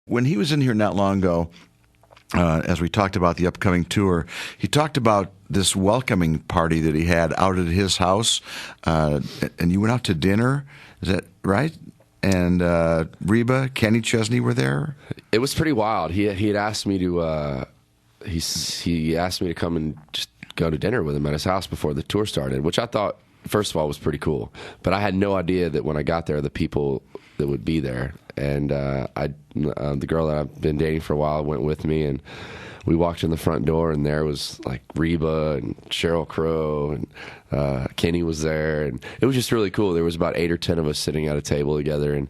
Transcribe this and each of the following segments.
When he was in here not long ago, as we talked about the upcoming tour, he talked about this welcoming party that he had out at his house, and you went out to dinner. Is that right? And Reba, Kenny Chesney were there. It was pretty wild. He had asked me to he asked me to come and just go to dinner with him at his house before the tour started, which I thought, first of all, was pretty cool. But I had no idea that when I got there, the people that would be there. And the girl that I've been dating for a while went with me, and we walked in the front door, and there was like Reba and Sheryl Crow, and Kenny was there, and it was just really cool. There was about 8 or 10 of us sitting at a table together, and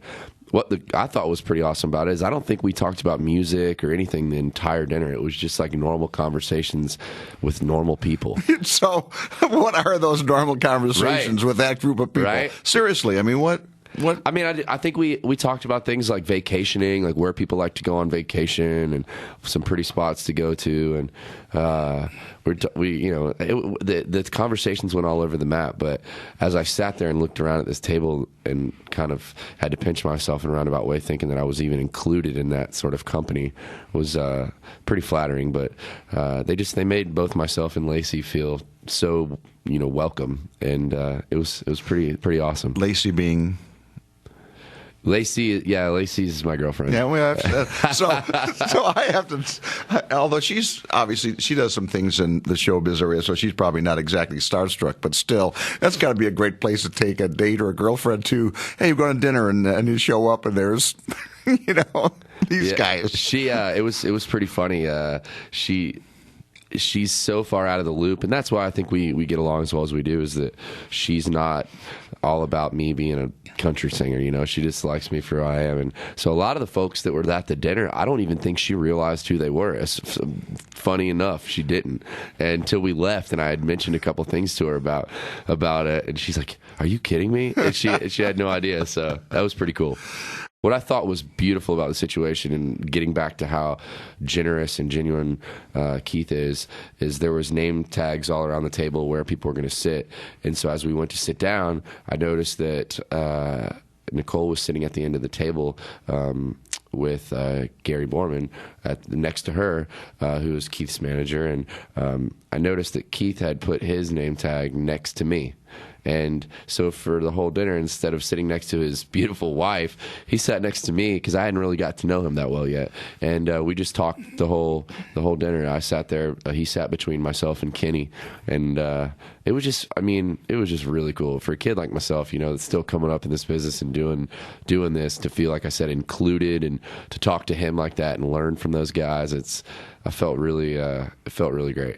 what I thought was pretty awesome about it is I don't think we talked about music or anything the entire dinner. It was just like normal conversations with normal people. So what are those normal conversations with that group of people? Right. Seriously, I mean, what? I mean, I think we talkthe about things like vacationing, like where people like to go on vacation, and some pretty spots to go to, and the conversations went all over the map. But as I sat there and looked around at this table and kind of had to pinch myself in a roundabout way, thinking that I was even included in that sort of company, was pretty flattering. But they made both myself and Lacey feel so welcome, and it was pretty awesome. Lacey being. Lacey's my girlfriend. Yeah, we have so I have to. Although she does some things in the showbiz area, so she's probably not exactly starstruck, but still, that's got to be a great place to take a date or a girlfriend to. Hey, you're going to dinner, and you show up, and there's, these guys. It was pretty funny. She's so far out of the loop, and that's why I think we get along as well as we do, is that she's not all about me being a country singer. She just likes me for who I am. And so a lot of the folks that were at the dinner, I don't even think she realized who they were. Funny enough, she didn't, until we left, and I had mentioned a couple things to her about it, and she's like, "Are you kidding me?" And she had no idea. So that was pretty cool. What I thought was beautiful about the situation, and getting back to how generous and genuine Keith is there was name tags all around the table where people were going to sit. And so as we went to sit down, I noticed that Nicole was sitting at the end of the table with Gary Borman next to her, who was Keith's manager. And I noticed that Keith had put his name tag next to me. And so for the whole dinner, instead of sitting next to his beautiful wife, he sat next to me, because I hadn't really got to know him that well yet. And we just talked the whole dinner. I sat there. He sat between myself and Kenny. And it was just really cool for a kid like myself, that's still coming up in this business and doing this, to feel, like I said, included, and to talk to him like that and learn from those guys. It felt really great.